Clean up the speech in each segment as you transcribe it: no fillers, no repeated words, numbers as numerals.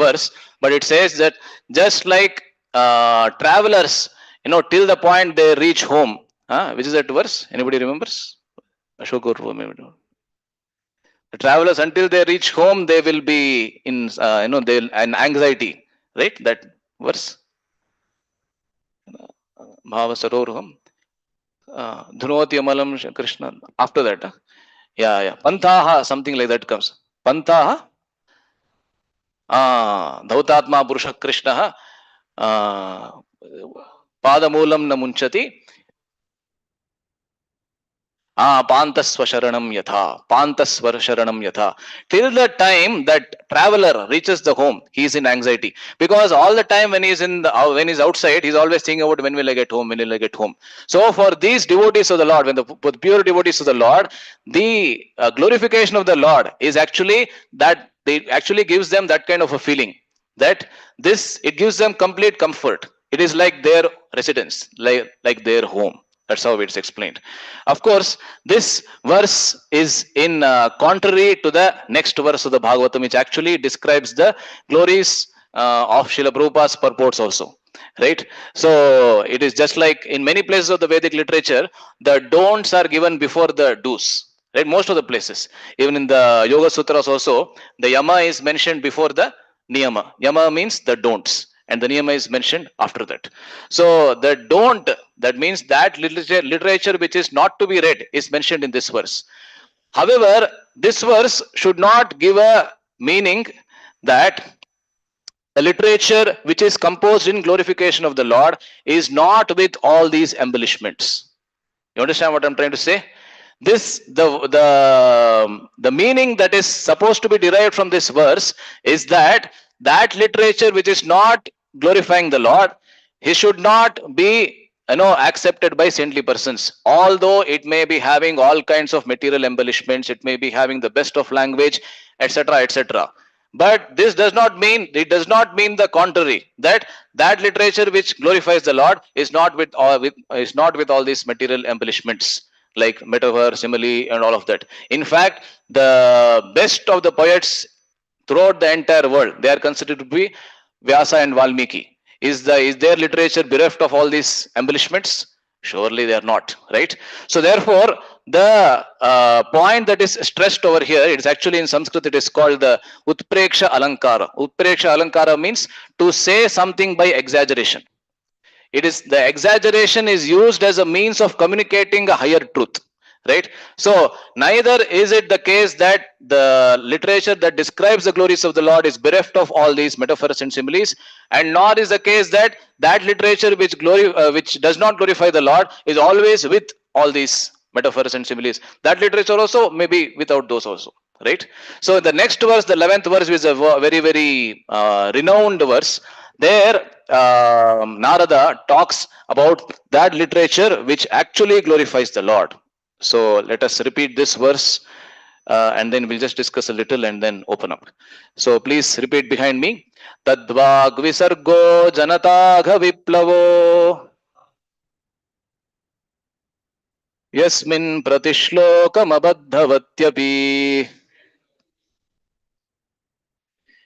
verse, but it says that just like travelers, till the point they reach home. Which is that verse? Anybody remembers? Ashok or the travelers, until they reach home, they will be in, they'll in anxiety, right? That verse. Bhava Saroruham. Dhunoti Amalam Krishna. After that, yeah. Pantaha, something like that comes. Pantaha. Dhautatma Purusha Krishna. Padamulam Namunchati. Pantasva Sharanam Yatha. Pantasva Sharanam Yatha. Till the time that traveler reaches the home, he is in anxiety. Because all the time when he is when he is outside, he is always thinking about when will I get home, when will I get home. So for these devotees of the Lord, when the pure devotees of the Lord, the glorification of the Lord is actually that it actually gives them that kind of a feeling. That it gives them complete comfort. It is like their residence, like their home. That's how it's explained. Of course, this verse is in contrary to the next verse of the Bhagavatam, which actually describes the glories of Srila Prabhupada's purports also. Right? So it is just like in many places of the Vedic literature, the don'ts are given before the do's. Right? Most of the places. Even in the Yoga Sutras also, the yama is mentioned before the niyama. Yama means the don'ts. And the niyama is mentioned after that. So the don't, that means that literature which is not to be read is mentioned in this verse. However, this verse should not give a meaning that the literature which is composed in glorification of the Lord is not with all these embellishments. You understand what I'm trying to say? The meaning that is supposed to be derived from this verse is that literature which is not glorifying the Lord, he should not be accepted by saintly persons, although it may be having all kinds of material embellishments, it may be having the best of language, etc., etc. But this does not mean the contrary, that literature which glorifies the Lord is not with all these material embellishments like metaphor, simile, and all of that. In fact, the best of the poets throughout the entire world, they are considered to be Vyasa and Valmiki. Is their literature bereft of all these embellishments? Surely they are not, right? So therefore, the point that is stressed over here, it is actually in Sanskrit, it is called the Utpreksha Alankara. Utpreksha Alankara means to say something by exaggeration. It is the exaggeration is used as a means of communicating a higher truth. Right? So neither is it the case that the literature that describes the glories of the Lord is bereft of all these metaphors and similes, and nor is the case that literature which does not glorify the Lord is always with all these metaphors and similes. That literature also may be without those also. Right? So the next verse, the 11th verse, is a very, very renowned verse. There Narada talks about that literature which actually glorifies the Lord. So let us repeat this verse and then we'll just discuss a little and then open up. So please repeat behind me. Tadvag visargo janatagha viplavo yasmin pratishlokam abadhavatyapi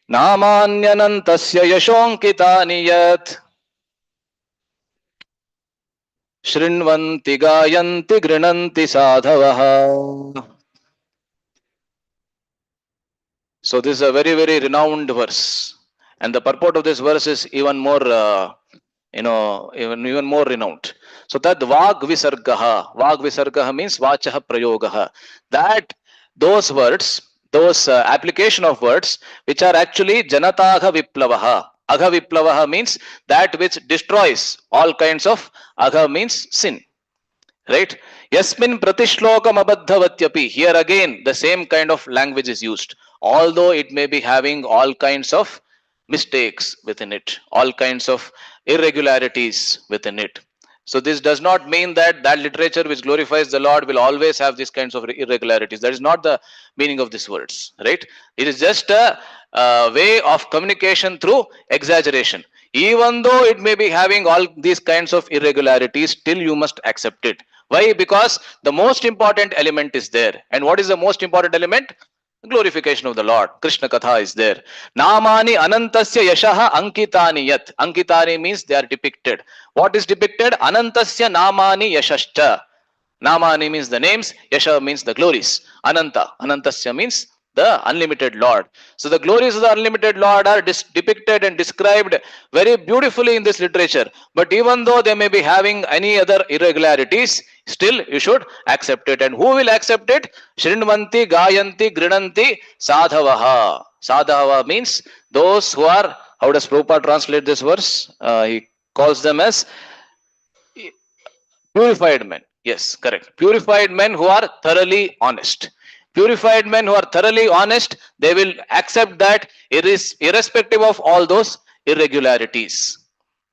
namanyanantasya yashonkitani yat Shrinvanti gayanti grinanti sadhavaha. So this is a very, very renowned verse. And the purport of this verse is even more, even more renowned. So that vag visargaha means vachaha prayogaha. That those words, those application of words, which are actually janataha viplavaha. Agha viplavaha means that which destroys all kinds of, agha means sin. Right? Yasmin pratishlokam abadhavatyapi. Here again, the same kind of language is used. Although it may be having all kinds of mistakes within it, all kinds of irregularities within it. So this does not mean that literature which glorifies the Lord will always have these kinds of irregularities. That is not the meaning of these words, right? It is just a way of communication through exaggeration. Even though it may be having all these kinds of irregularities, still you must accept it. Why? Because the most important element is there. And what is the most important element? Glorification of the Lord. Krishna Katha is there. Namani Anantasya Yashaha Ankitani Yat. Ankitani means they are depicted. What is depicted? Anantasya Namani Yashashcha. Namani means the names, Yasha means the glories. Ananta, Anantasya means the unlimited Lord. So the glories of the unlimited Lord are depicted and described very beautifully in this literature. But even though they may be having any other irregularities, still you should accept it. And who will accept it? Shrinvanti, Gayanti, Grinanti, Sadhavaha. Sadhava means those who are, how does Prabhupada translate this verse? He calls them as purified men. Yes, correct. Purified men who are thoroughly honest. Purified men who are thoroughly honest, they will accept that it is irrespective of all those irregularities.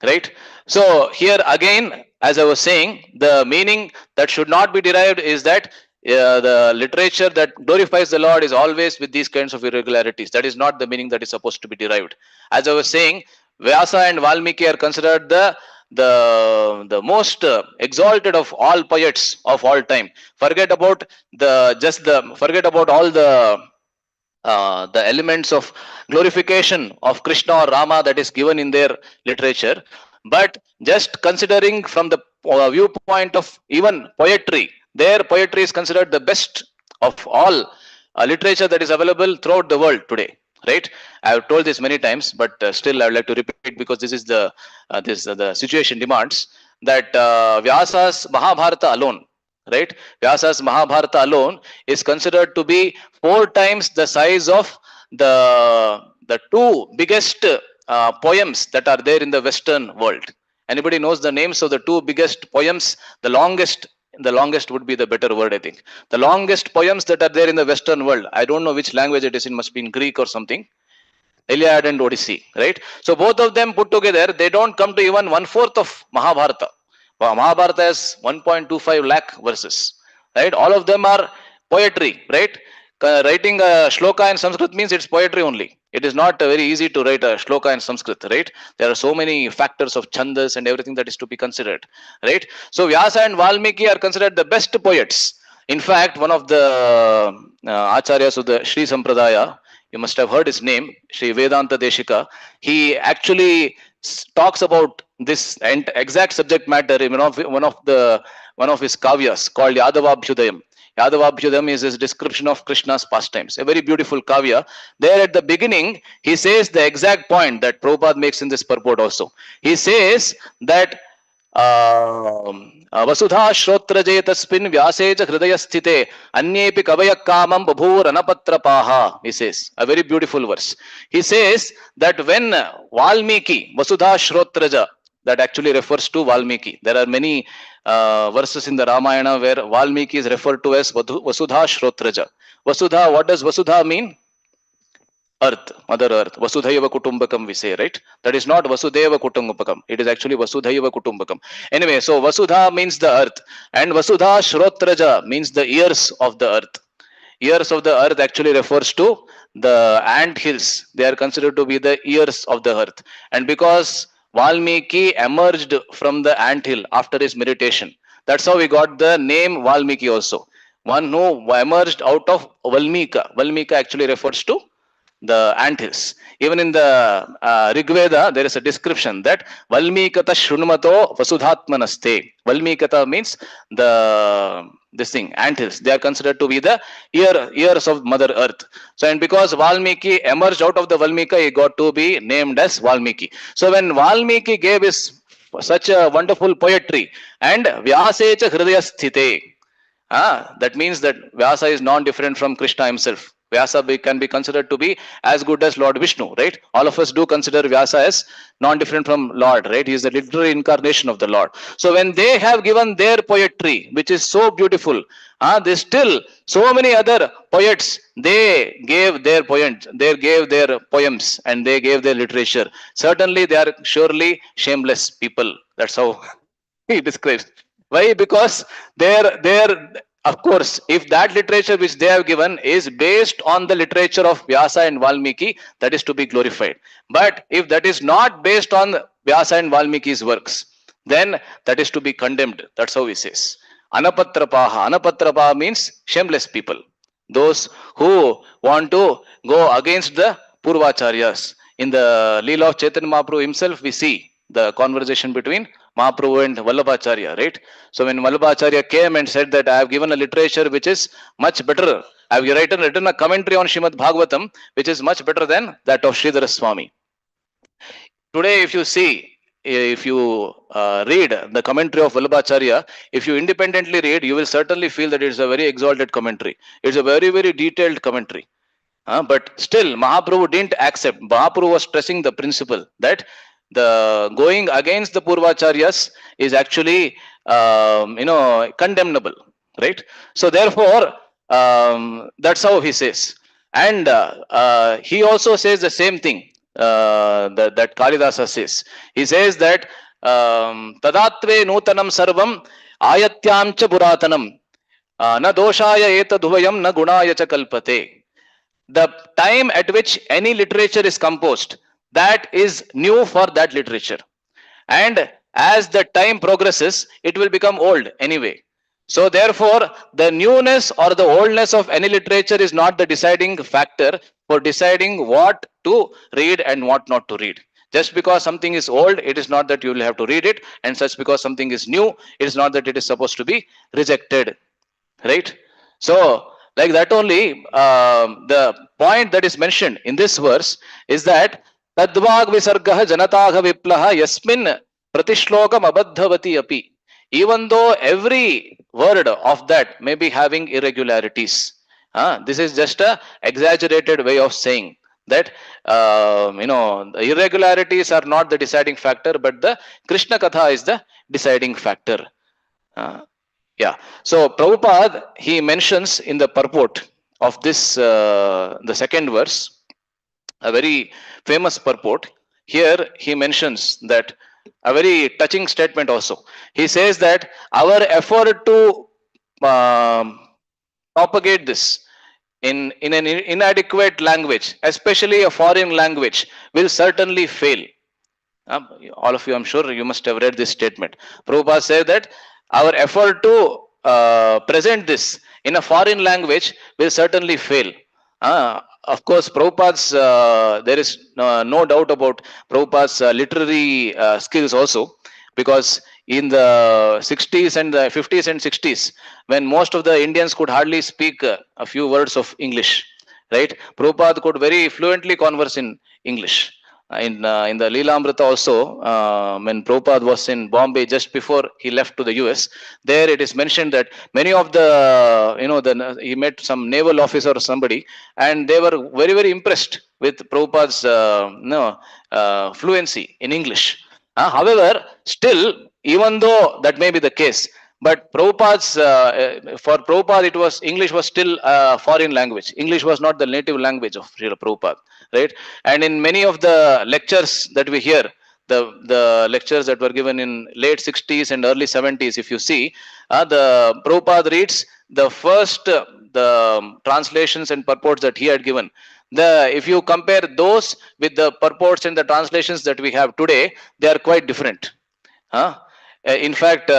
Right? So here again, as I was saying, the meaning that should not be derived is that the literature that glorifies the Lord is always with these kinds of irregularities. That is not the meaning that is supposed to be derived. As I was saying, Vyasa and Valmiki are considered the most exalted of all poets of all time. Forget about forget about all the elements of glorification of Krishna or Rama that is given in their literature, but just considering from the viewpoint of even poetry, their poetry is considered the best of all literature that is available throughout the world today. Right? I have told this many times, but still I would like to repeat because this is the the situation demands that Vyasa's Mahabharata alone, right? Vyasa's Mahabharata alone is considered to be 4 times the size of the 2 biggest poems that are there in the Western world. Anybody knows the names of the 2 biggest poems? The longest would be the better word, I think. The longest poems that are there in the Western world. I don't know which language it is in, must be in Greek or something. Iliad and Odyssey, right? So both of them put together, they don't come to even 1/4 of Mahabharata. Mahabharata has 1.25 lakh verses, right? All of them are poetry, right? Writing a shloka in Sanskrit means it's poetry only. It is not very easy to write a shloka in Sanskrit, right? There are so many factors of chandas and everything that is to be considered, right? So Vyasa and Valmiki are considered the best poets. In fact, one of the acharyas of the Sri Sampradaya, you must have heard his name, Sri Vedanta Deshika, he actually talks about this exact subject matter in one of his kavyas called Yadavabhyudayam. Yadavabhyudam is his description of Krishna's pastimes, a very beautiful kavya. There at the beginning, he says the exact point that Prabhupada makes in this purport also. He says that Vasudha Shrotraje Taspin Vyaseja Hridaya Sthite Anyepi Kavaya Kamam Babhur Anapatrapaha. He says, a very beautiful verse. He says that when Valmiki, Vasudha Shrotraja, that actually refers to Valmiki. There are many verses in the Ramayana where Valmiki is referred to as Vasudha Shrotraja. Vasudha, what does Vasudha mean? Earth, Mother Earth. Vasudhaiva Kutumbakam we say, right? That is not Vasudeva Kutumbakam. It is actually Vasudhaiva Kutumbakam. Anyway, so Vasudha means the earth. And Vasudha Shrotraja means the ears of the earth. Ears of the earth actually refers to the ant hills. They are considered to be the ears of the earth. And because Valmiki emerged from the ant hill after his meditation, that's how we got the name Valmiki also. One who emerged out of Valmika. Valmika actually refers to the anthills. Even in the Rig Veda, there is a description that Valmikata Shrunmato Vasudhatmanaste. Valmikata means this thing, anthills. They are considered to be the ears of Mother Earth. So, and because Valmiki emerged out of the Valmika, he got to be named as Valmiki. So, when Valmiki gave his such a wonderful poetry and Vyasecha Hridaya Sthite, that means that Vyasa is non-different from Krishna himself. Vyasa can be considered to be as good as Lord Vishnu, right? All of us do consider Vyasa as non-different from Lord, right? He is the literary incarnation of the Lord. So when they have given their poetry, which is so beautiful, they still, so many other poets, they gave their poems, and they gave their literature. Certainly they are surely shameless people. That's how he describes. Why? Because of course, if that literature which they have given is based on the literature of Vyasa and Valmiki, that is to be glorified. But if that is not based on Vyasa and Valmiki's works, then that is to be condemned. That's how he says. Anapatrapaha. Anapatrapaha means shameless people. those who want to go against the Purvacharyas. In the Leela of Chaitanya Mahaprabhu himself, we see the conversation between Mahaprabhu and Vallabhacharya, right? So when Vallabhacharya came and said that I have given a literature which is much better, I have written a commentary on Srimad Bhagavatam which is much better than that of Sridhara Swami. Today, if you see, if you read the commentary of Vallabhacharya, if you independently read, you will certainly feel that it is a very exalted commentary. It's a very, very detailed commentary. But still, Mahaprabhu didn't accept. Mahaprabhu was stressing the principle that the going against the Purvacharyas is actually, condemnable, right? So therefore, that's how he says. And he also says the same thing that Kalidasa says. He says that Tadatve Nutanam Sarvam Ayatyam cha Puratanam Na Doshaya Etadhuvayam Na Gunaya cha Kalpate. The time at which any literature is composed, that is new for that literature. And as the time progresses, it will become old anyway. So therefore, the newness or the oldness of any literature is not the deciding factor for deciding what to read and what not to read. Just because something is old, it is not that you will have to read it, and such because something is new, it is not that it is supposed to be rejected, right? So like that only, the point that is mentioned in this verse is that Tadvag Visargah Janataha Viplaha Yasmin Pratishlokam Abadhavati Api. Even though every word of that may be having irregularities, this is just a exaggerated way of saying that the irregularities are not the deciding factor, but the Krishna Katha is the deciding factor. Yeah. So Prabhupada, he mentions in the purport of this, the second verse, a very famous purport. Here he mentions that a very touching statement also. He says that our effort to propagate this in an inadequate language, especially a foreign language, will certainly fail. All of you, I'm sure you must have read this statement. Prabhupada said that our effort to present this in a foreign language will certainly fail. Of course, Prabhupada's, there is no doubt about Prabhupada's literary skills also, because in the 60s and the 50s and 60s, when most of the Indians could hardly speak a few words of English, right? Prabhupada could very fluently converse in English. In the Leelamrita also, when Prabhupada was in Bombay just before he left to the US, there it is mentioned that many of the, he met some naval officer or somebody, and they were very, very impressed with Prabhupada's fluency in English. However, still, even though that may be the case, but Prabhupada's, for Prabhupada, it was, English was still a foreign language. English was not the native language of Srila Prabhupada, right? And in many of the lectures that we hear, the lectures that were given in late 60s and early 70s, if you see, the Prabhupada reads the first, the translations and purports that he had given. If you compare those with the purports and the translations that we have today, they are quite different. In fact,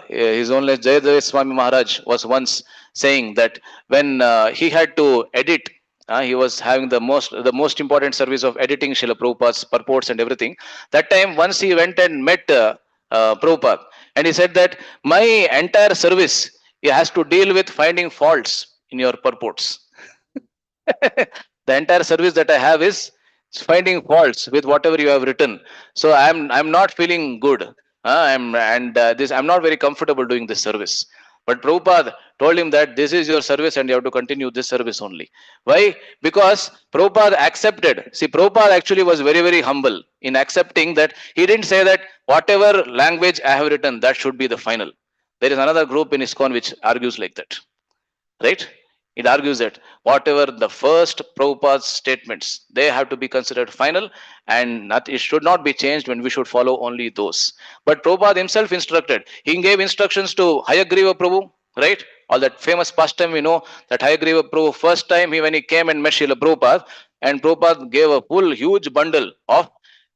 His Holiness Jayadeva Swami Maharaj was once saying that when he had to edit, he was having the most important service of editing Srila Prabhupada's purports and everything. That time, once he went and met Prabhupada, and he said that my entire service has to deal with finding faults in your purports. The entire service that I have is finding faults with whatever you have written. So I'm not feeling good. I'm not very comfortable doing this service. But Prabhupada told him that this is your service and you have to continue this service only. Why? Because Prabhupada accepted. See, Prabhupada actually was very, very humble in accepting that. He didn't say that whatever language I have written, that should be the final. There is another group in ISKCON which argues like that. Right? It argues that whatever the first Prabhupada's statements, they have to be considered final, and it should not be changed when we should follow only those. But Prabhupada himself instructed. He gave instructions to Hayagriva Prabhu, right? All that famous pastime we know, that Hayagriva Prabhu, first time when he came and met Srila Prabhupada, and Prabhupada gave a full huge bundle of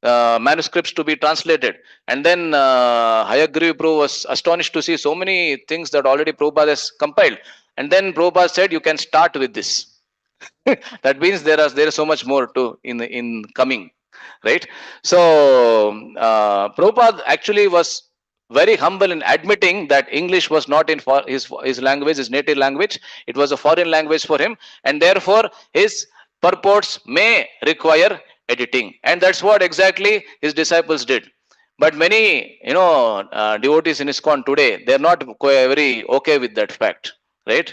manuscripts to be translated. And then Hayagriva Prabhu was astonished to see so many things that already Prabhupada has compiled. And then Prabhupada said, you can start with this. That means there is so much more to in coming, right? So Prabhupada actually was very humble in admitting that English was not in his language, his native language. It was a foreign language for him, and therefore his purports may require editing, and that's what exactly his disciples did. But many, devotees in ISKCON today, they're not very okay with that fact, right?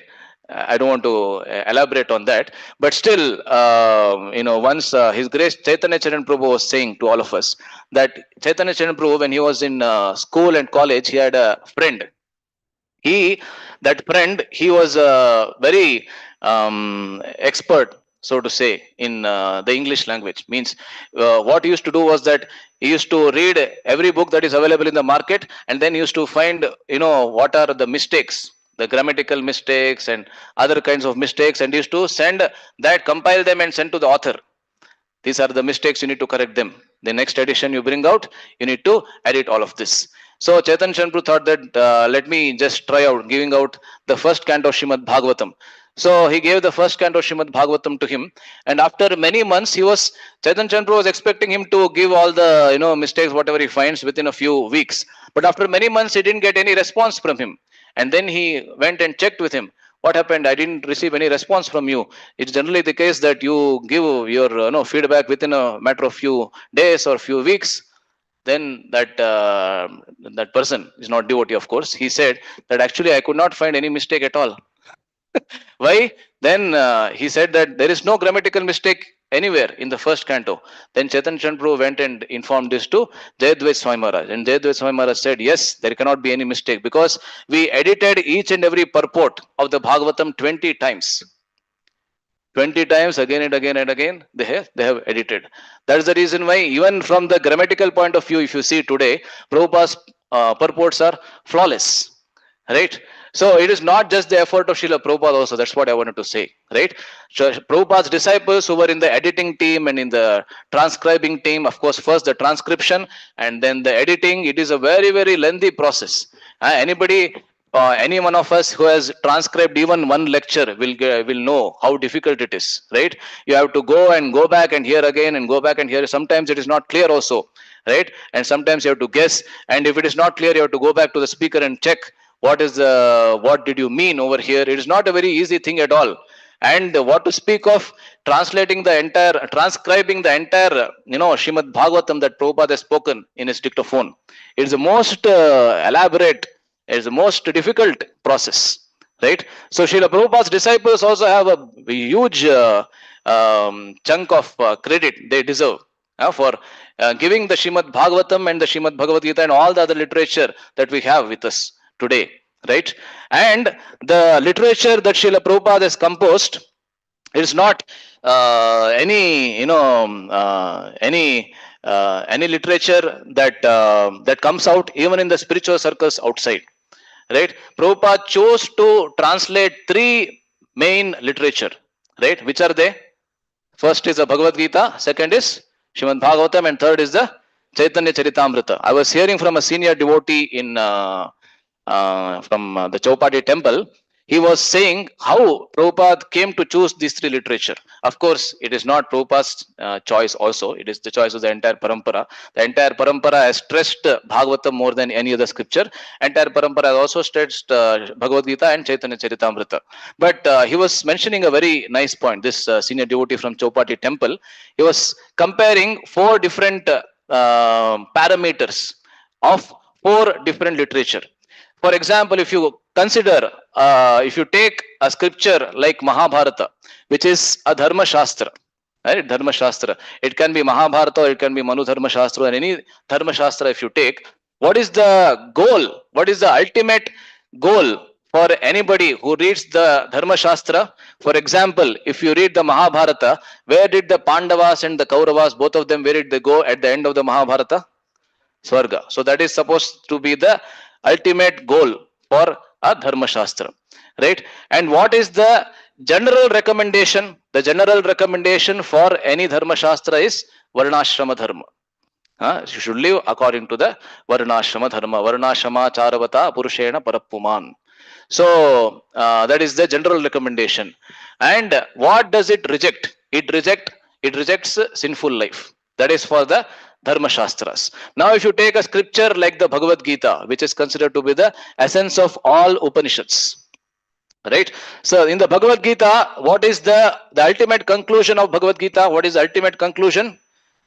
I don't want to elaborate on that, but still, once His Grace Chaitanya Charan Prabhu was saying to all of us that Chaitanya Charan Prabhu, when he was in school and college, he had a friend. That friend, he was very expert, so to say, in the English language. Means what he used to do was that he used to read every book that is available in the market, and then he used to find, what are the mistakes, the grammatical mistakes and other kinds of mistakes, and he used to compile them and send to the author. These are the mistakes, you need to correct them. The next edition you bring out, you need to edit all of this. So Chaitanya Charan thought that let me just try out giving out the first canto of Srimad Bhagavatam. So he gave the first canto of Srimad Bhagavatam to him, and after many months, Chaitanya Charan was expecting him to give all the mistakes, whatever he finds, within a few weeks. But after many months, he didn't get any response from him. And then he went and checked with him. What happened? I didn't receive any response from you. It's generally the case that you give your feedback within a matter of few days or few weeks. Then that person is not devotee, of course. He said that actually I could not find any mistake at all. Why? Then he said that there is no grammatical mistake anywhere in the first canto. Then Chaitanya Chandra went and informed this to Jayadvaita Swami Maharaj. And Jayadvaita Swami Maharaj said, yes, there cannot be any mistake because we edited each and every purport of the Bhagavatam 20 times. 20 times, again and again and again, they have edited. That's the reason why, even from the grammatical point of view, if you see today, Prabhupada's purports are flawless, right? So it is not just the effort of Srila Prabhupada also. That's what I wanted to say, right? So Prabhupada's disciples who were in the editing team and in the transcribing team, of course, first the transcription and then the editing. It is a very, very lengthy process. Any one of us who has transcribed even one lecture will know how difficult it is, right? You have to go back and hear again and go back and hear. Sometimes it is not clear also, right? And sometimes you have to guess. And if it is not clear, you have to go back to the speaker and check what did you mean over here. It is not a very easy thing at all. And what to speak of transcribing the entire Srimad Bhagavatam that Prabhupada has spoken in his dictaphone. It is the most elaborate, it is the most difficult process, right? So Srila Prabhupada's disciples also have a huge chunk of credit they deserve for giving the Srimad Bhagavatam and the Srimad Bhagavad Gita and all the other literature that we have with us today, right? And the literature that Srila Prabhupada has composed is not any literature that comes out even in the spiritual circles outside, right? Prabhupada chose to translate 3 main literature, right? Which are they? First is the Bhagavad Gita, second is Srimad Bhagavatam, and third is the Chaitanya Charitamrita. I was hearing from a senior devotee in from the Chowpatty temple. He was saying how Prabhupada came to choose these 3 literature. Of course, it is not Prabhupada's choice also. It is the choice of the entire parampara. The entire parampara has stressed Bhagavatam more than any other scripture. Entire parampara has also stressed Bhagavad Gita and Chaitanya Charitamrita. But he was mentioning a very nice point. This senior devotee from Chowpatty temple, he was comparing 4 different parameters of 4 different literature. For example, if you consider, if you take a scripture like Mahabharata, which is a Dharma Shastra, right? Dharma Shastra. It can be Mahabharata or it can be Manu Dharma Shastra, or any Dharma Shastra if you take. What is the goal? What is the ultimate goal for anybody who reads the Dharma Shastra? For example, if you read the Mahabharata, where did the Pandavas and the Kauravas, both of them, where did they go at the end of the Mahabharata? Swarga. So that is supposed to be the ultimate goal for a Dharma Shastra, right? And what is the general recommendation? The general recommendation for any Dharma Shastra is Varnashrama Dharma. You should live according to the Varnashrama Dharma. Varnashrama Charavata Purushena Parappuman. So that is the general recommendation. And what does it reject? It rejects sinful life. That is for the Dharma Shastras. Now, if you take a scripture like the Bhagavad Gita, which is considered to be the essence of all Upanishads, right? So, in the Bhagavad Gita, what is the ultimate conclusion of Bhagavad Gita? What is the ultimate conclusion?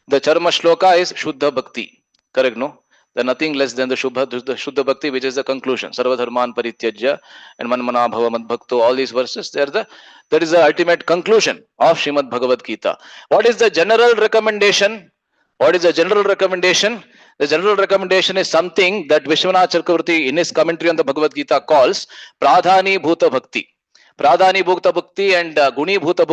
The Charma Shloka is Shuddha Bhakti. Correct, no? They're nothing less than the Shuddha Bhakti, which is the conclusion. Sarva Dharman Parityajya and Manmana Bhava Mad Bhakto, all these verses, that is the ultimate conclusion of Srimad Bhagavad Gita. What is the general recommendation? What is the general recommendation? The general recommendation is something that Vishwanath Chakravarti in his commentary on the Bhagavad Gita calls Pradhani Bhuta Bhakti. Pradhani Bhukta Bhakti and Guni Bhuta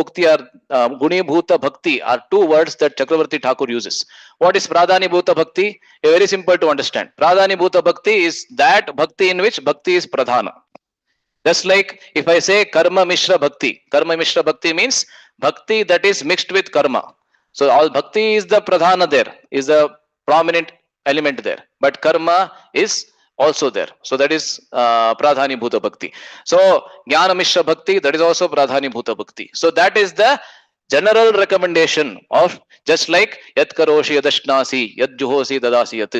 Bhakti are two words that Chakravarti Thakur uses. What is Pradhani Bhuta Bhakti? Very simple to understand. Pradhani Bhuta Bhakti is that Bhakti in which Bhakti is Pradhana. Just like if I say Karma Mishra Bhakti. Karma Mishra Bhakti means Bhakti that is mixed with Karma. So all Bhakti is the Pradhana there, is a prominent element there. But Karma is also there. So that is Pradhani Bhuta Bhakti. So Jnana Mishra Bhakti, that is also Pradhani Bhuta Bhakti. So that is the general recommendation of, just like Yat Karoshi Yadashnasi, Yat Juhosi Dadasi Yat,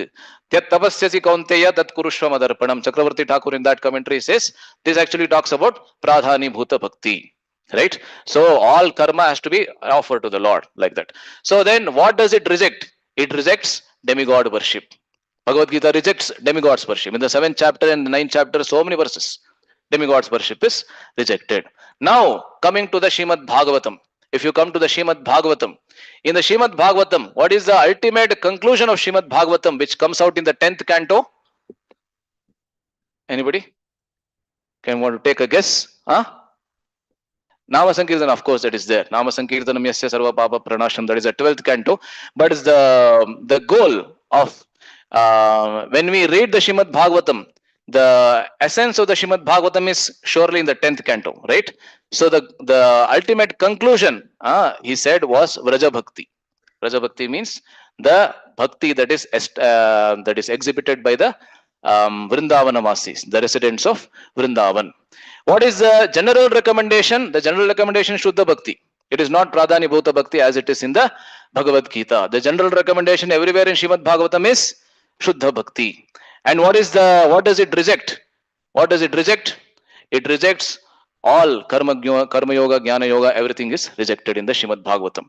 Yat Tapasyasi Kaunteya Tat Kurushva Madarpanam. Chakravarti Thakur in that commentary says this actually talks about Pradhani Bhuta Bhakti. Right? So all karma has to be offered to the Lord like that. So then what does it reject? It rejects demigod worship. Bhagavad Gita rejects demigods worship. In the 7th chapter and the 9th chapter, so many verses. Demigods worship is rejected. Now, coming to the Srimad Bhagavatam. If you come to the Srimad Bhagavatam, in the Srimad Bhagavatam, what is the ultimate conclusion of Srimad Bhagavatam, which comes out in the 10th canto? Anybody? Can want to take a guess? Huh? Nama Sankirtanam, of course, that is there. Nama Sankirtanam Yasya Sarva Papa Pranasham, that is the 12th canto. But it's the goal of when we read the Srimad Bhagavatam, the essence of the Srimad Bhagavatam is surely in the 10th canto, right? So the ultimate conclusion, he said, was Vraja Bhakti. Vraja Bhakti means the bhakti that is exhibited by the Vrindavanavasis, the residents of Vrindavan. What is the general recommendation? The general recommendation is Shuddha Bhakti. It is not Pradhani Bhuta Bhakti as it is in the Bhagavad Gita. The general recommendation everywhere in Srimad Bhagavatam is Shuddha Bhakti. And what does it reject? What does it reject? It rejects all Karma Yoga, Jnana Yoga, everything is rejected in the Srimad Bhagavatam.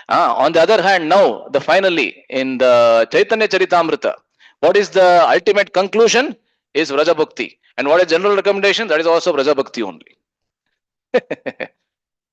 On the other hand, now, finally, in the Chaitanya Charitamrita, what is the ultimate conclusion? Is Vraja Bhakti. And what is general recommendation? That is also Vraja Bhakti only.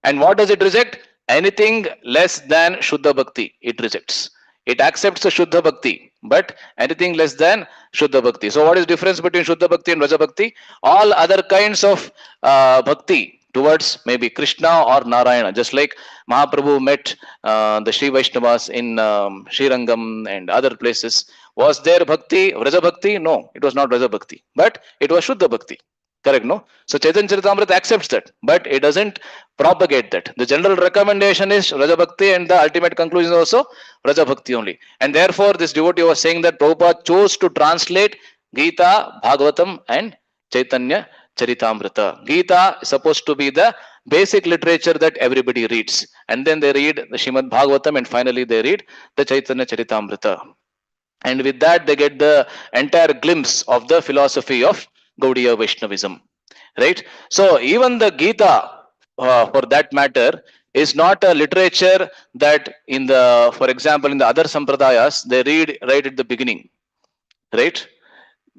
And what does it reject? Anything less than Shuddha Bhakti, it rejects. It accepts the Shuddha Bhakti, but anything less than Shuddha Bhakti. So what is the difference between Shuddha Bhakti and Vraja Bhakti? All other kinds of Bhakti towards maybe Krishna or Narayana, just like Mahaprabhu met the Sri Vaishnavas in Srirangam and other places. Was there Bhakti, Vraja Bhakti? No, it was not Vraja Bhakti, but it was Shuddha Bhakti. Correct, no? So Chaitanya Charitamrita accepts that, but it doesn't propagate that. The general recommendation is Vraja Bhakti and the ultimate conclusion is also Vraja Bhakti only. And therefore, this devotee was saying that Prabhupada chose to translate Gita, Bhagavatam and Chaitanya Charitamrita. Gita is supposed to be the basic literature that everybody reads. And then they read the Srimad Bhagavatam and finally they read the Chaitanya Charitamrita. And with that, they get the entire glimpse of the philosophy of Gaudiya Vaishnavism, right? So even the Gita, for that matter, is not a literature that for example, in the other sampradayas, they read right at the beginning, right?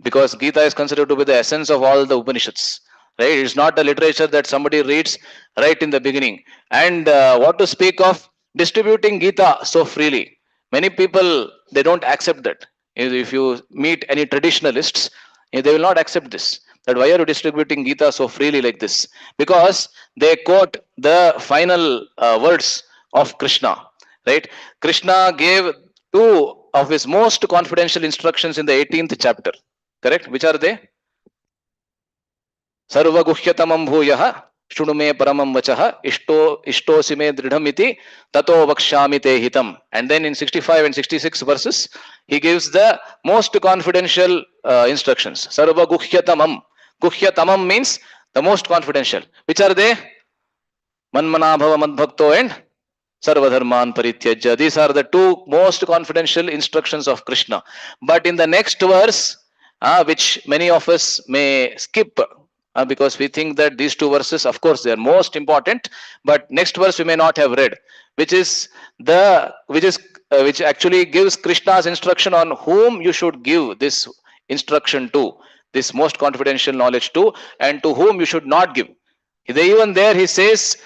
Because Gita is considered to be the essence of all the Upanishads, right? It's not a literature that somebody reads right in the beginning. And what to speak of distributing Gita so freely? Many people, they don't accept that. If you meet any traditionalists, they will not accept this. That why are you distributing Gita so freely like this? Because they quote the final words of Krishna, right? Krishna gave 2 of his most confidential instructions in the 18th chapter, correct? Which are they? Sarva guhyatamam bhuyaha Shunume paramam vachaha ishtosi me dridhamiti tato vakshami te hitam. And then in 65 and 66 verses, he gives the most confidential instructions. Sarva guhyatamam. Guhyatamam means the most confidential. Which are they? Manmana bhava madbhakto and Sarvadharman Parityajya. These are the two most confidential instructions of Krishna. But in the next verse, which many of us may skip because we think that these two verses, of course, they are most important, but next verse we may not have read, which is which actually gives Krishna's instruction on whom you should give this instruction to, this most confidential knowledge to, and to whom you should not give. Even there he says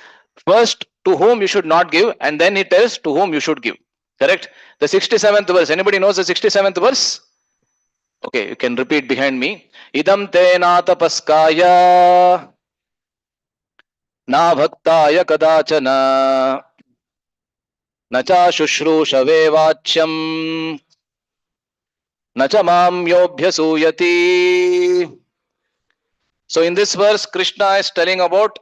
first to whom you should not give, and then he tells to whom you should give. Correct? The 67th verse. Anybody knows the 67th verse? Okay, you can repeat behind me. Idam te na tapaskaya na bhaktaya kadachana na cha shushrushave vachyam na cha mam yobhyasuyati. So in this verse, Krishna is telling about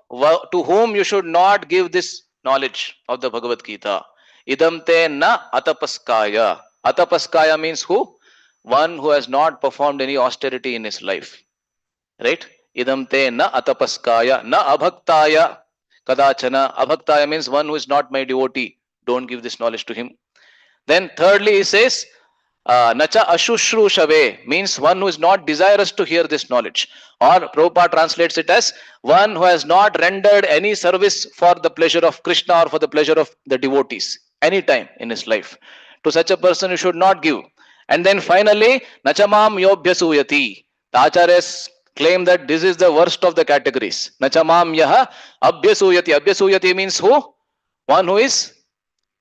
to whom you should not give this knowledge of the Bhagavad Gita. Idam te na atapaskaya. Atapaskaya means who? One who has not performed any austerity in his life. Right? Idam te na atapaskaya na abhaktaya kadachana. Abhaktaya means one who is not my devotee. Don't give this knowledge to him. Then thirdly he says, Nacha ashushrusave means one who is not desirous to hear this knowledge. Or Prabhupada translates it as one who has not rendered any service for the pleasure of Krishna or for the pleasure of the devotees any time in his life. To such a person you should not give. And then finally, Nachamam yobhyasuyati. The acharyas claim that this is the worst of the categories. Nachamam yaha abhyasuyati. Abhyasuyati means who? One who is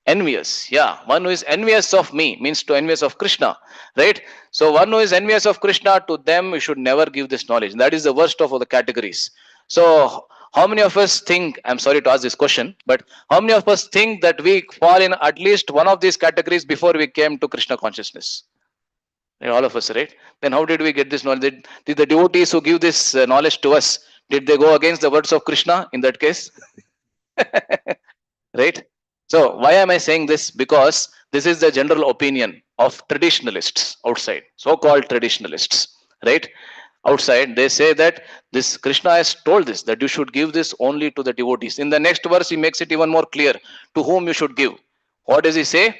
envious. Yeah, one who is envious of me means to envious of Krishna, right? So one who is envious of Krishna, to them we should never give this knowledge. That is the worst of all the categories. So how many of us think, I'm sorry to ask this question, but how many of us think that we fall in at least one of these categories before we came to Krishna consciousness? All of us, right? Then how did we get this knowledge? Did the devotees who give this knowledge to us, did they go against the words of Krishna in that case? Right? So why am I saying this? Because this is the general opinion of traditionalists outside, so-called traditionalists, right? Outside, they say that this Krishna has told this, that you should give this only to the devotees. In the next verse, he makes it even more clear to whom you should give. What does he say?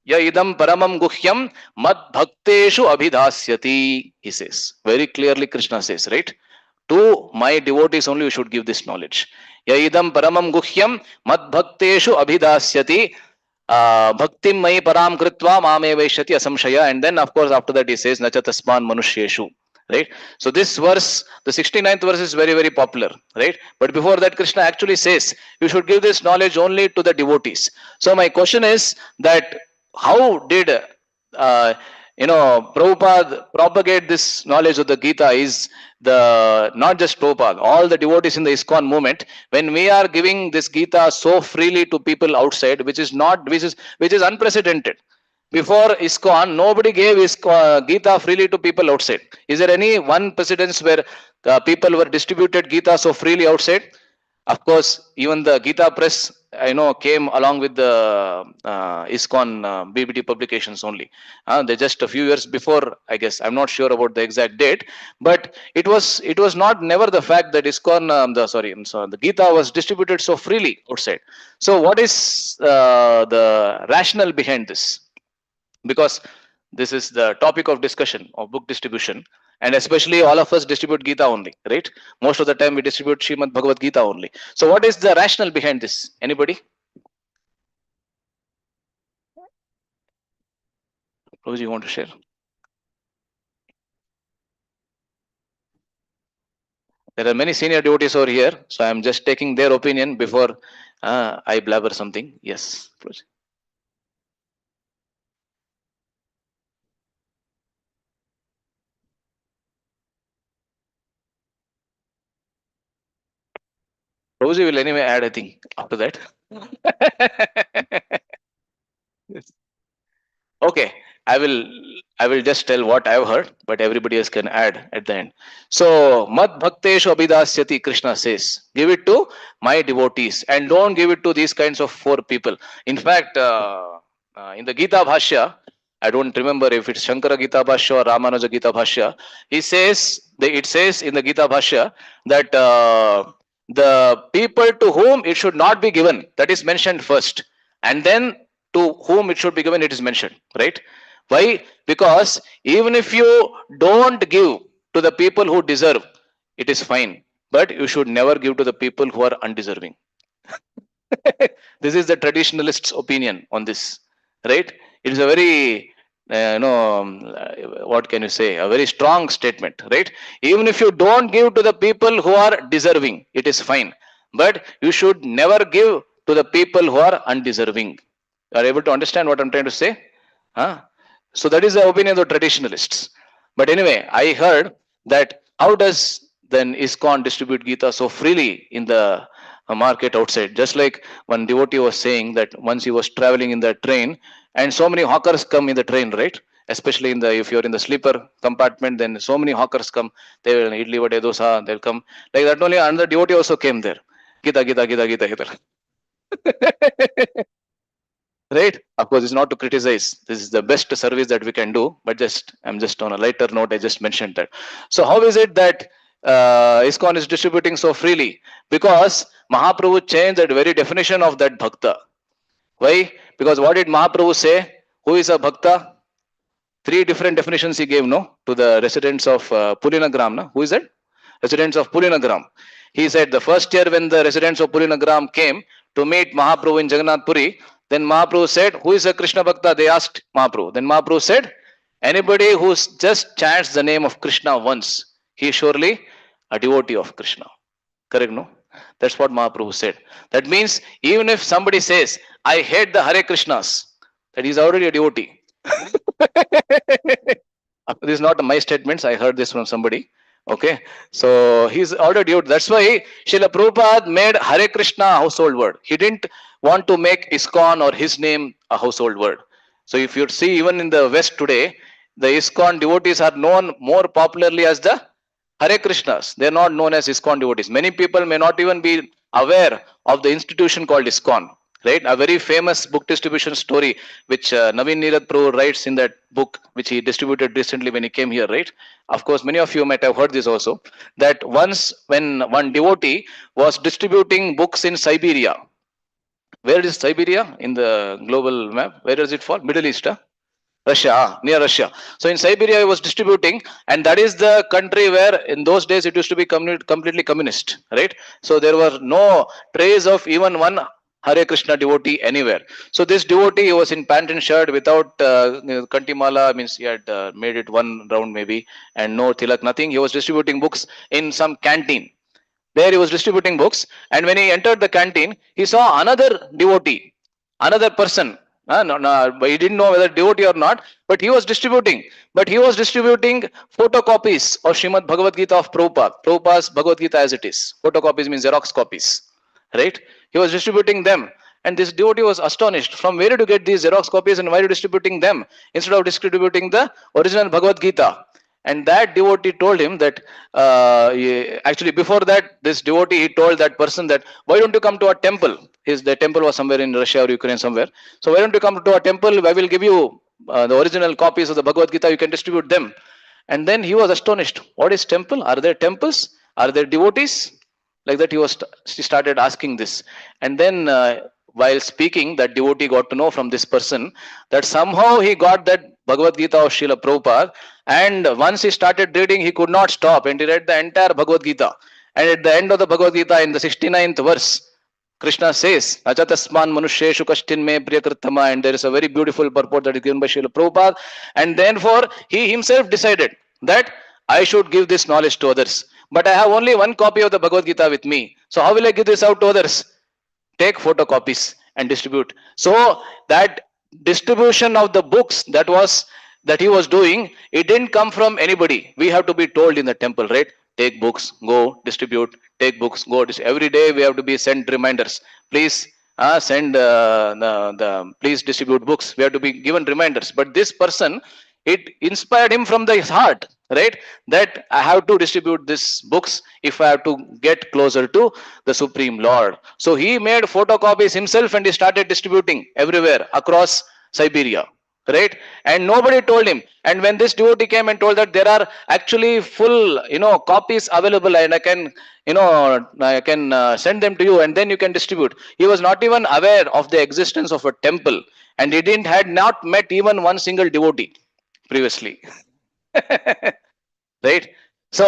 Ya idam paramam guhyam mad bhakteshu abhidasyati, he says. Very clearly Krishna says, right? To my devotees only you should give this knowledge. Yaidam paramam guhyam mad bhakteshu abhidasyati bhaktim mai param kritva mame vaishyati asamshaya. And then of course after that he says nacha tasman manushyeshu. Right? So this verse, the 69th verse is very, very popular. Right? But before that Krishna actually says you should give this knowledge only to the devotees. So my question is that how did Prabhupada propagate this knowledge of the Gita? Is the not just Prabhupada, all the devotees in the ISKCON movement, when we are giving this Gita so freely to people outside, which is unprecedented. Before ISKCON, nobody gave Gita freely to people outside. Is there any one precedence where people were distributed Gita so freely outside? Of course, even the Gita press, came along with the ISKCON BBT publications only. They just a few years before, I guess. I'm not sure about the exact date, but it was not never the fact that ISKCON, the Gita was distributed so freely outside. So what is the rationale behind this? Because this is the topic of discussion of book distribution, and especially all of us distribute Gita only, right? Most of the time we distribute Srimad Bhagavad Gita only. So what is the rationale behind this? Anybody? Rose, you want to share? There are many senior devotees over here, so I am just taking their opinion before I blabber something. Yes, Rose. Rosie will anyway add, I think, after that. Yes. Okay, I will just tell what I've heard, but everybody else can add at the end. So, Mad Bhakteshu Abhidasyati, Krishna says, give it to my devotees and don't give it to these kinds of four people. In fact, in the Gita Bhashya, I don't remember if it's Shankara Gita Bhashya or Ramanuja Gita Bhashya. He says, it says in the Gita Bhashya that the people to whom it should not be given, that is mentioned first, and then to whom it should be given, it is mentioned, right? Why? Because even if you don't give to the people who deserve, it is fine, but you should never give to the people who are undeserving. This is the traditionalist's opinion on this, right? It is a very what can you say, a very strong statement, right? Even if you don't give to the people who are deserving, it is fine, but you should never give to the people who are undeserving. You are able to understand what I'm trying to say? Huh? So that is the opinion of the traditionalists. But anyway, I heard that how does then ISKCON distribute Gita so freely in the market outside? Just like one devotee was saying that once he was traveling in the train and so many hawkers come in the train, right? Especially in the, if you're in the sleeper compartment, then so many hawkers come. They will idli vade dosa, they'll come like that. Only another devotee also came there. Gita, Gita, Gita, Gita, Gita. Right? Of course, it's not to criticize. This is the best service that we can do. But I'm just on a lighter note. I just mentioned that. So how is it that ISKCON is distributing so freely? Because Mahaprabhu changed that very definition of that bhakta. Why? Because what did Mahaprabhu say? Who is a bhakta? Three different definitions he gave, no, to the residents of Pulinagram. No? Who is that? Residents of Pulinagram. He said the first year when the residents of Pulinagram came to meet Mahaprabhu in Jagannath Puri, then Mahaprabhu said, who is a Krishna Bhakta? They asked Mahaprabhu. Then Mahaprabhu said, anybody who just chants the name of Krishna once, he is surely a devotee of Krishna. Correct, no? That's what Mahaprabhu said. That means even if somebody says, I hate the Hare Krishnas, that is already a devotee. This is not my statements. I heard this from somebody. Okay, so he's already devotee. That's why Srila Prabhupada made Hare Krishna a household word. He didn't want to make ISKCON or his name a household word. So if you see even in the West today, the ISKCON devotees are known more popularly as the Hare Krishnas. They are not known as ISKCON devotees. Many people may not even be aware of the institution called ISKCON. Right? A very famous book distribution story which Naveen Neerath Prabhu writes in that book which he distributed recently when he came here, right? Of course, many of you might have heard this also, that once when one devotee was distributing books in Siberia. Where is Siberia in the global map? Where does it fall? Middle East, huh? Russia, near Russia. So in Siberia, he was distributing, and that is the country where in those days it used to be completely communist, right? So there was no trace of even one Hare Krishna devotee anywhere. So this devotee, he was in pant and shirt without kantimala, means he had made it one round maybe, and no tilak, nothing. He was distributing books in some canteen. There he was distributing books, and when he entered the canteen, he saw another devotee, another person. He didn't know whether devotee or not, but he was distributing. But he was distributing photocopies of Srimad Bhagavad Gita of Prabhupada. Prabhupada's Bhagavad Gita as it is. Photocopies means Xerox copies, right? He was distributing them, and this devotee was astonished. From where did you get these Xerox copies, and why are you distributing them instead of distributing the original Bhagavad Gita? And that devotee told him that actually before that, this devotee, he told that person that why don't you come to our temple? The temple was somewhere in Russia or Ukraine somewhere. So why don't you come to our temple? I will give you the original copies of the Bhagavad Gita. You can distribute them. And then he was astonished. What is temple? Are there temples? Are there devotees? Like that, he started asking this. And then while speaking, that devotee got to know from this person that somehow he got that Bhagavad Gita of Srila Prabhupada, and once he started reading, he could not stop, and he read the entire Bhagavad Gita. And at the end of the Bhagavad Gita, in the 69th verse, Krishna says, Ajatasman Manusheshu Kashtin Me Priyakritama, and there is a very beautiful purport that is given by Srila Prabhupada. And therefore, he himself decided that I should give this knowledge to others. But I have only one copy of the Bhagavad Gita with me. So how will I give this out to others? Take photocopies and distribute. So that distribution of the books that he was doing, it didn't come from anybody. We have to be told in the temple, right? Take books, go distribute. Take books, go distribute. Every day we have to be sent reminders. Please please distribute books. We have to be given reminders. But this person, it inspired him from his heart, right? That I have to distribute these books if I have to get closer to the Supreme Lord. So he made photocopies himself and he started distributing everywhere across Siberia. right? And nobody told him. And when this devotee came and told that there are actually full, copies available, and I can send them to you, and then you can distribute. He was not even aware of the existence of a temple, and he didn't had not met even one single devotee previously. Right? So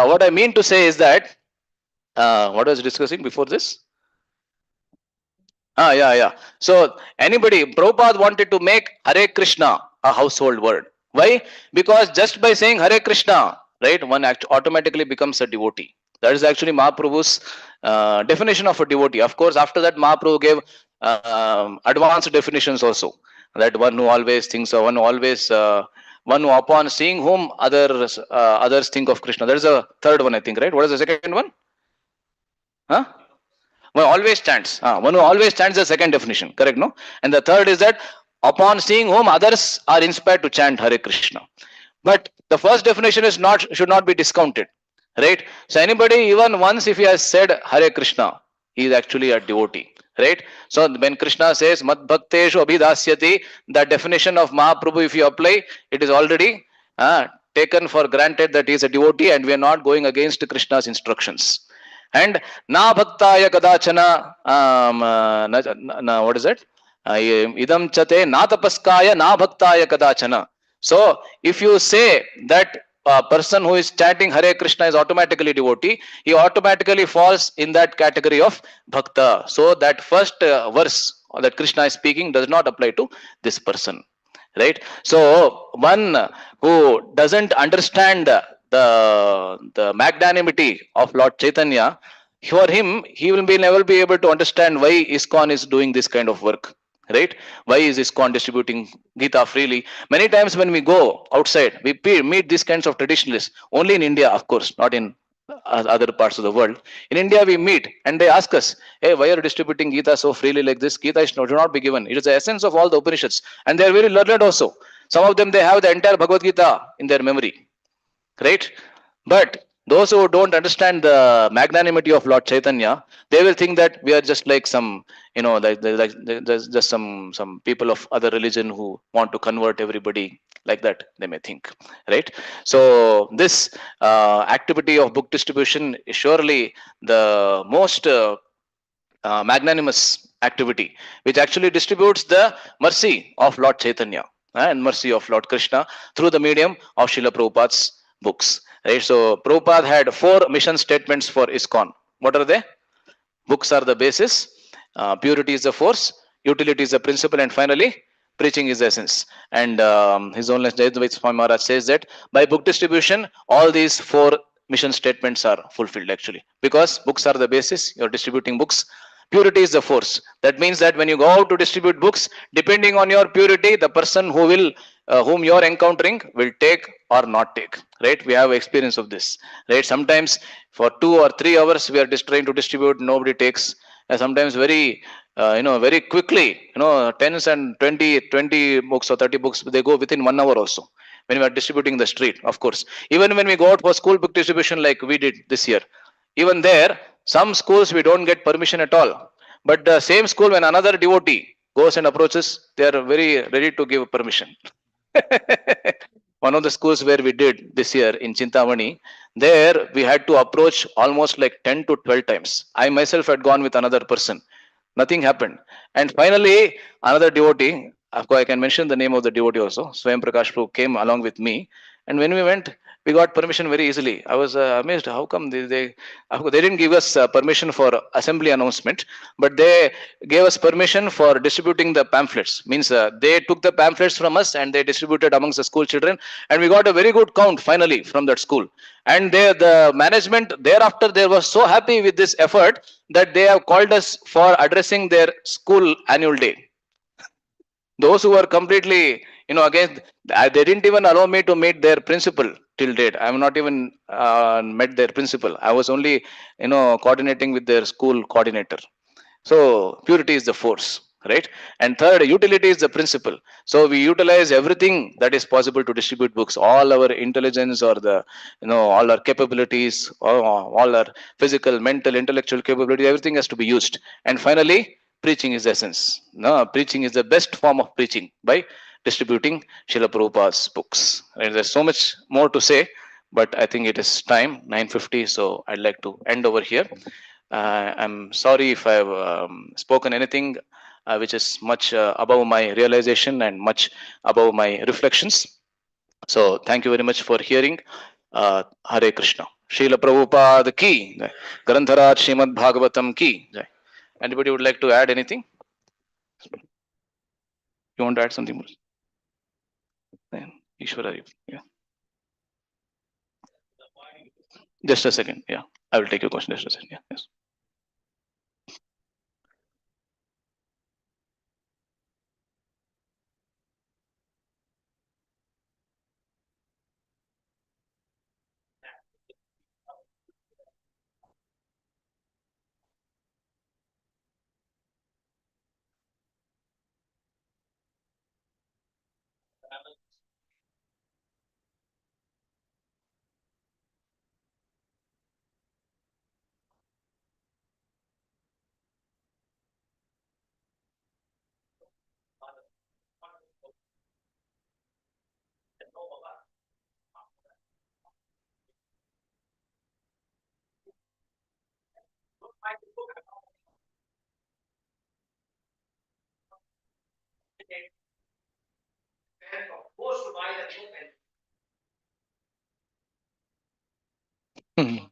what I mean to say is that what I was discussing before this. Yeah, yeah. So anybody, Prabhupada wanted to make Hare Krishna a household word. Why? Because just by saying Hare Krishna, right, one automatically becomes a devotee. That is actually Mahaprabhu's definition of a devotee. Of course, after that, Mahaprabhu gave advanced definitions also. That one who always thinks, one who always, one who upon seeing whom others think of Krishna. There is a third one, I think, right? What is the second one? Huh? One always stands. One who always stands, the second definition, correct? No? And the third is that upon seeing whom others are inspired to chant Hare Krishna. But the first definition is not, should not be discounted, right? So anybody, even once if he has said Hare Krishna, he is actually a devotee, right? So when Krishna says Mad Bhakteshu Abhidasyati, the definition of Mahaprabhu, if you apply, it is already taken for granted that he is a devotee, and we are not going against Krishna's instructions. And na bhaktaya kadachana, what is it? Idam chate na tapaskaya na bhaktaya kadachana. So if you say that a person who is chanting Hare Krishna is automatically devotee, he automatically falls in that category of bhakta. So that first verse that Krishna is speaking does not apply to this person, right? So one who doesn't understand the magnanimity of Lord Chaitanya, for him, he will be never be able to understand why ISKCON is doing this kind of work, right? Why is ISKCON distributing Gita freely? Many times when we go outside, we meet these kinds of traditionalists, only in India, of course, not in other parts of the world. In India, we meet and they ask us, hey, why are you distributing Gita so freely like this? Gita should not be given. It is the essence of all the Upanishads. And they are very learned also. Some of them, they have the entire Bhagavad Gita in their memory, right? But those who don't understand the magnanimity of Lord Chaitanya, they will think that we are just like some, there's just some people of other religion who want to convert everybody, like that they may think, right? So this activity of book distribution is surely the most magnanimous activity, which actually distributes the mercy of Lord Chaitanya and mercy of Lord Krishna through the medium of Srila Prabhupada's books. Right? So Prabhupada had 4 mission statements for ISKCON. What are they? Books are the basis, purity is the force, utility is the principle, and finally preaching is the essence. And His Holiness Jayadvaita Swami Maharaj says that by book distribution, all these 4 mission statements are fulfilled actually, because books are the basis. You're distributing books. Purity is the force. That means that when you go out to distribute books, depending on your purity, the person who will whom you are encountering will take or not take, right? We have experience of this, right? Sometimes for 2 or 3 hours we are just trying to distribute, nobody takes. Sometimes very very quickly, 10s and 20 books or 30 books, they go within 1 hour also, when we are distributing the street. Of course, even when we go out for school book distribution like we did this year, even there some schools we don't get permission at all, but the same school, when another devotee goes and approaches, they are very ready to give permission. One of the schools where we did this year in Chintamani, there we had to approach almost like 10 to 12 times. I myself had gone with another person. Nothing happened. And finally, another devotee, of course, I can mention the name of the devotee also, Swayam Prakash Prabhu, came along with me. And when we went, we got permission very easily. I was amazed. How come they didn't give us permission for assembly announcement, but they gave us permission for distributing the pamphlets. Means they took the pamphlets from us and they distributed amongst the school children, and we got a very good count finally from that school. And the management thereafter, they were so happy with this effort that they have called us for addressing their school annual day. Those who were completely against, they didn't even allow me to meet their principal till date. I have not even met their principal. I was only coordinating with their school coordinator. So purity is the force, right? And third, utility is the principle. So we utilize everything that is possible to distribute books. All our intelligence, or the all our capabilities, all our physical, mental, intellectual capability, everything has to be used. And finally, preaching is the essence. No, preaching is the best form of preaching. By distributing Srila Prabhupada's books. Right? There's so much more to say, but I think it is time 9:50, so I'd like to end over here. I'm sorry if I've spoken anything which is much above my realization and much above my reflections. So thank you very much for hearing. Hare Krishna. Srila Prabhupada ki. Jai. Grantharaj Srimad Bhagavatam ki. Jai. Anybody would like to add anything? You want to add something more? Ishwara, yeah. Just a second. Yeah. I will take your question. Just a second. Yeah. Yes. Mhm.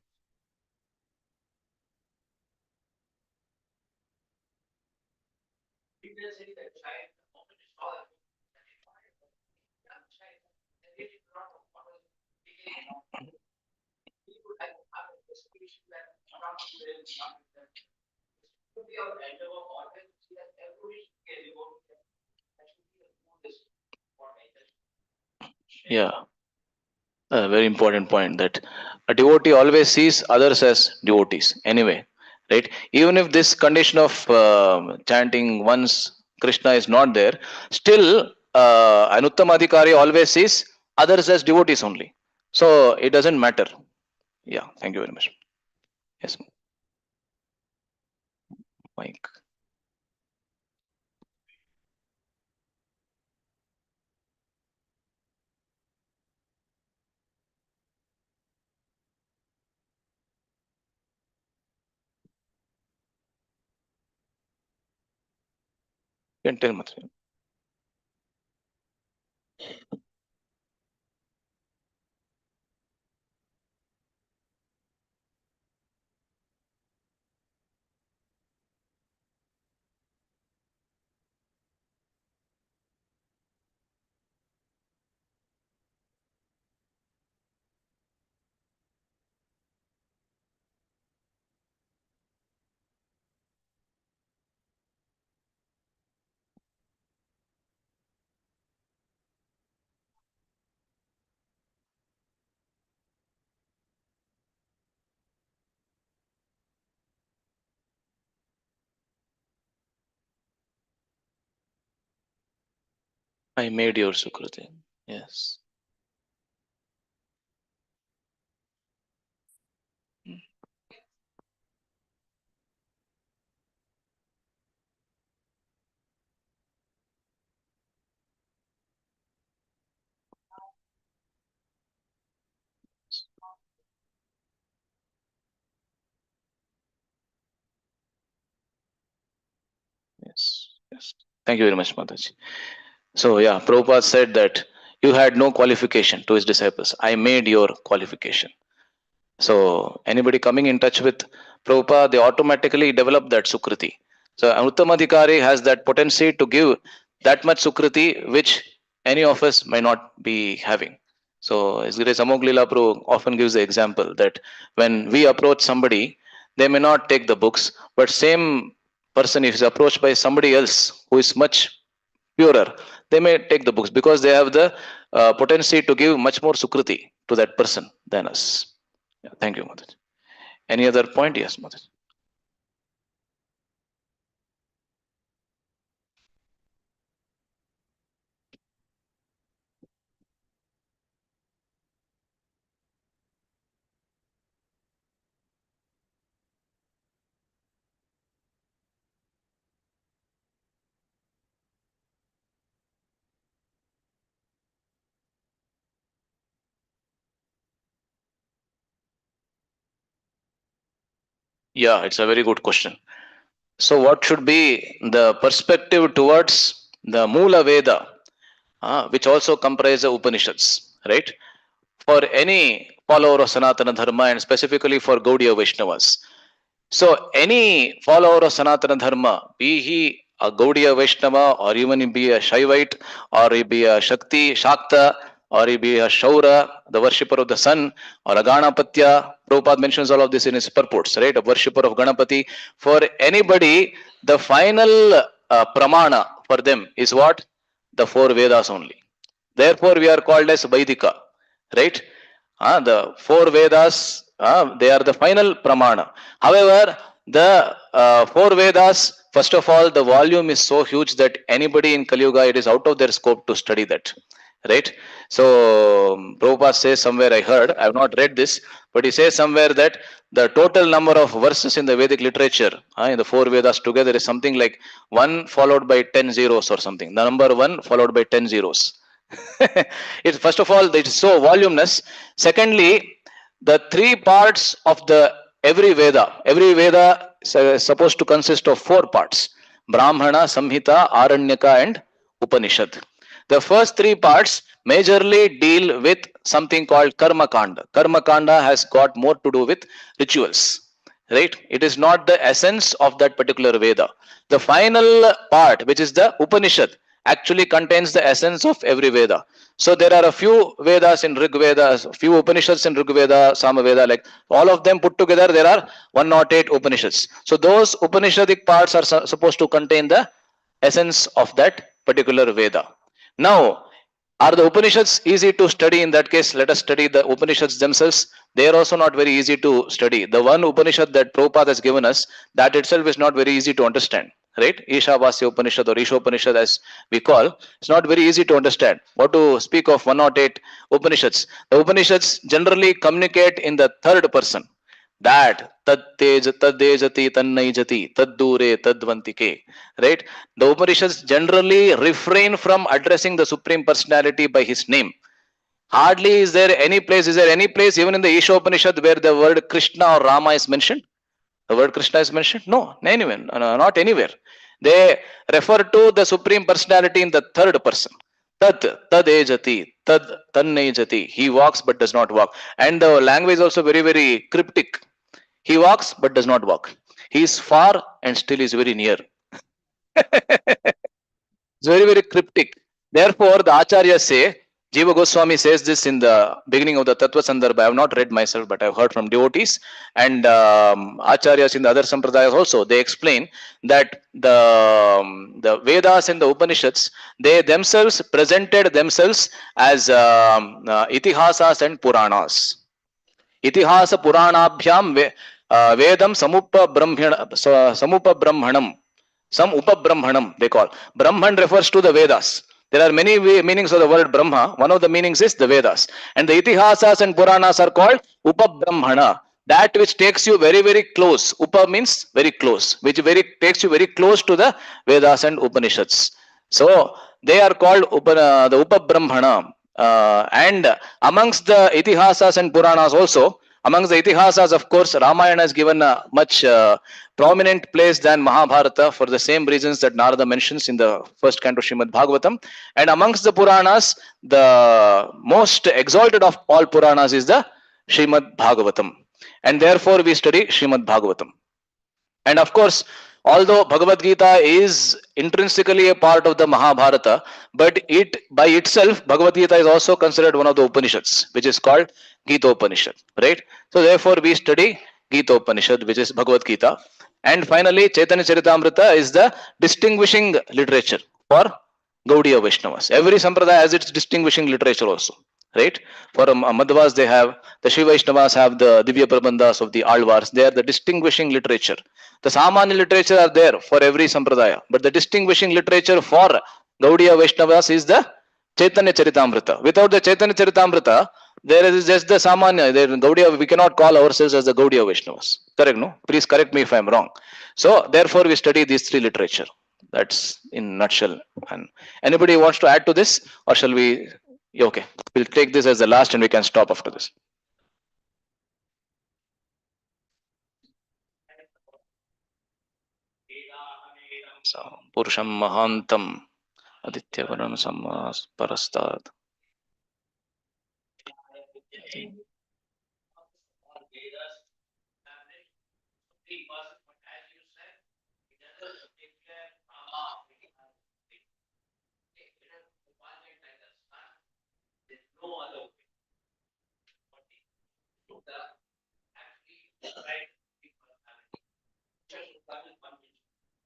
Yeah. A very important point that a devotee always sees others as devotees anyway, right? Even if this condition of chanting once Krishna is not there, still an uttamadhikari always sees others as devotees only, so it doesn't matter. Yeah, thank you very much. Yes, Mike. You can tell much. I made your sukriti. Yes. Mm. Yes. Yes. Thank you very much, Mataji. So yeah, Prabhupada said that you had no qualification to his disciples. I made your qualification. So anybody coming in touch with Prabhupada, they automatically develop that Sukriti. So an Uttamadhikari has that potency to give that much Sukriti which any of us may not be having. So as Grace Amoglila Prabhu often gives the example that when we approach somebody, they may not take the books, but same person if is approached by somebody else who is much purer, they may take the books because they have the potency to give much more Sukriti to that person than us. Yeah, thank you, Mother. Any other point? Yes, Mother. Yeah, it's a very good question. So, what should be the perspective towards the Mula Veda, which also comprise the Upanishads, right? For any follower of Sanatana Dharma and specifically for Gaudiya Vaishnavas. So, any follower of Sanatana Dharma, be he a Gaudiya Vaishnava or even he be a Shaivite or he be a Shakti, Shakta or he be a Shaura, the worshipper of the sun, or a Ganapatya. Prabhupada mentions all of this in his purports, right? A worshipper of Ganapati. For anybody, the final pramana for them is what? The four Vedas only. Therefore, we are called as Vaidika, right? The four Vedas, they are the final pramana. However, the four Vedas, first of all, the volume is so huge that anybody in Kali Yuga, it is out of their scope to study that, right? So, Prabhupada says somewhere, I heard, I have not read this, but he says somewhere that the total number of verses in the Vedic literature, in the four Vedas together, is something like 1 followed by 10 zeros or something. The number 1 followed by 10 zeros. It's first of all, it is so voluminous. Secondly, the three parts of the every Veda is supposed to consist of four parts: Brahmana, Samhita, Aranyaka, and Upanishad. The first three parts majorly deal with something called Karma Kanda. Karma Kanda has got more to do with rituals, right? It is not the essence of that particular Veda. The final part, which is the Upanishad, actually contains the essence of every Veda. So there are a few Vedas in Rig Veda, a few Upanishads in Rig Veda, Sama Veda, like all of them put together, there are 108 Upanishads. So those Upanishadic parts are supposed to contain the essence of that particular Veda. Now, are the Upanishads easy to study? In that case, let us study the Upanishads themselves. They are also not very easy to study. The one Upanishad that Prabhupada has given us, that itself is not very easy to understand. Right? Ishavasya Upanishad or Ishopanishad as we call, it's not very easy to understand. What to speak of 108 Upanishads? The Upanishads generally communicate in the third person. That tad tejati tannaijati tad dure tadvantike, right? The Upanishads generally refrain from addressing the Supreme Personality by his name. Hardly is there any place, even in the Isha Upanishad where the word Krishna or Rama is mentioned? The word Krishna is mentioned? No, anywhere, not anywhere. They refer to the Supreme Personality in the third person. Tad ejati, tad tannejati. He walks but does not walk. And the language is also very, very cryptic. He walks but does not walk. He is far and still is very near. It's very, very cryptic. Therefore, the Acharyas say, Jiva Goswami says this in the beginning of the Tattva Sandarbha. I have not read myself, but I have heard from devotees and Acharyas in the other Sampradayas also. They explain that the Vedas and the Upanishads, they themselves presented themselves as Itihasas and Puranas. Itihasa Puranabhyam Vedam Samupa Brahmanam, they call. Brahman refers to the Vedas. There are many meanings of the word Brahma. One of the meanings is the Vedas. And the Itihasas and Puranas are called Upabrahmana. That which takes you very, very close. Upa means very close, which takes you very close to the Vedas and Upanishads. So they are called the Upabrahmana. And amongst the Itihasas and Puranas also, amongst the Itihasas, of course, Ramayana has given a much prominent place than Mahabharata for the same reasons that Narada mentions in the first canto Srimad Bhagavatam. And amongst the Puranas, the most exalted of all Puranas is the Srimad Bhagavatam. And therefore, we study Srimad Bhagavatam. And of course, although Bhagavad Gita is intrinsically a part of the Mahabharata, but it by itself, Bhagavad Gita is also considered one of the Upanishads, which is called Gita Upanishad, right? So therefore, we study Gita Upanishad, which is Bhagavad Gita. And finally, Chaitanya Charitamrita is the distinguishing literature for Gaudiya Vaishnavas. Every Sampradaya has its distinguishing literature also, right? For Madhvas, they have, the Shiva Vaishnavas have the Divya Prabandhas of the Alvars. They are the distinguishing literature. The Samanya literature are there for every Sampradaya, but the distinguishing literature for Gaudiya Vaishnavas is the Chaitanya Charitamrita. Without the Chaitanya Charitamrita, there is just the Samanya. Gaudiya, we cannot call ourselves as the Gaudiya Vaishnavas. Correct, no? Please correct me if I am wrong. So, therefore, we study these three literature. That's in nutshell. And anybody wants to add to this, or shall we? Okay, we'll take this as the last, and we can stop after this. Purusham Mahantam Aditya Varan Sammas Parastad.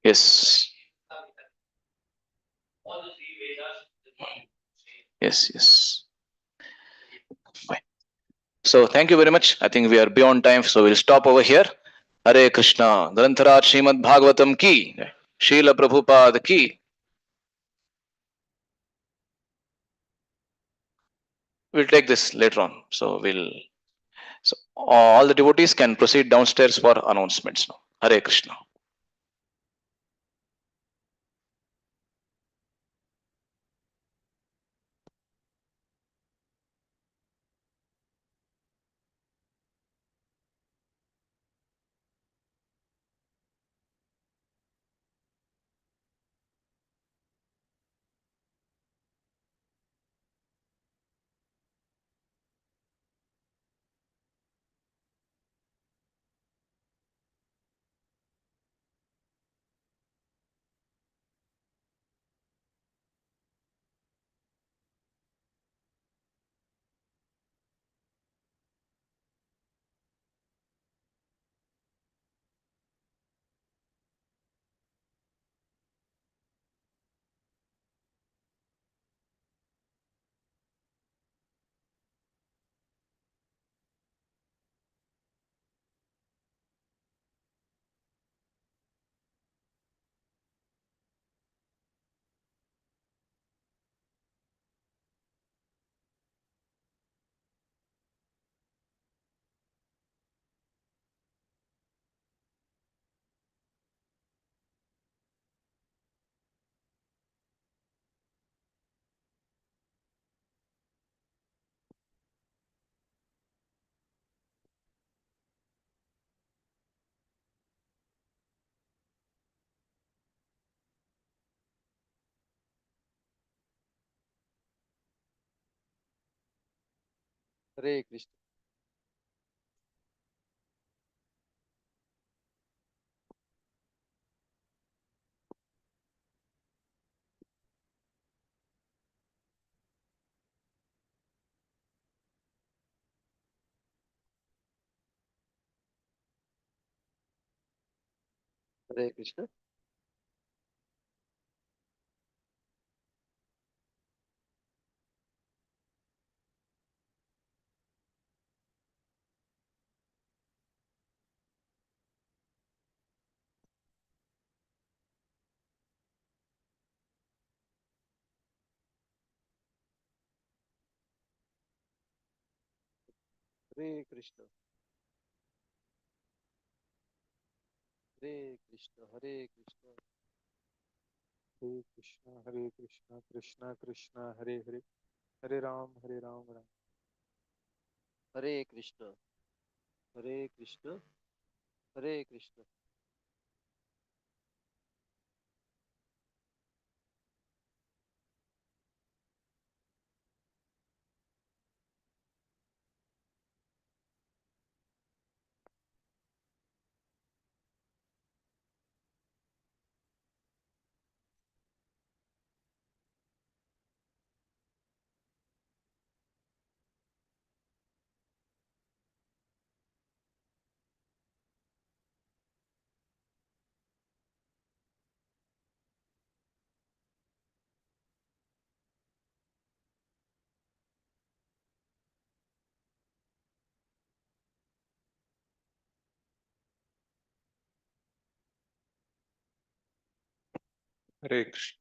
Yes. Yes, yes. Fine. So thank you very much. I think we are beyond time, so we'll stop over here. Hare Krishna. Grantharaj Srimad Bhagavatam ki. Srila Prabhupada ki. We'll take this later on. So all the devotees can proceed downstairs for announcements now. Hare Krishna. Hare Krishna. Hare Krishna. Hare Krishna. Hare Krishna. Hare Krishna. Hare Krishna. Hare Krishna. Krishna Krishna. Hare Hare. Hare Ram. Hare Ram. Ram. Hare Krishna. Hare Krishna. Hare Krishna. Hare Krishna.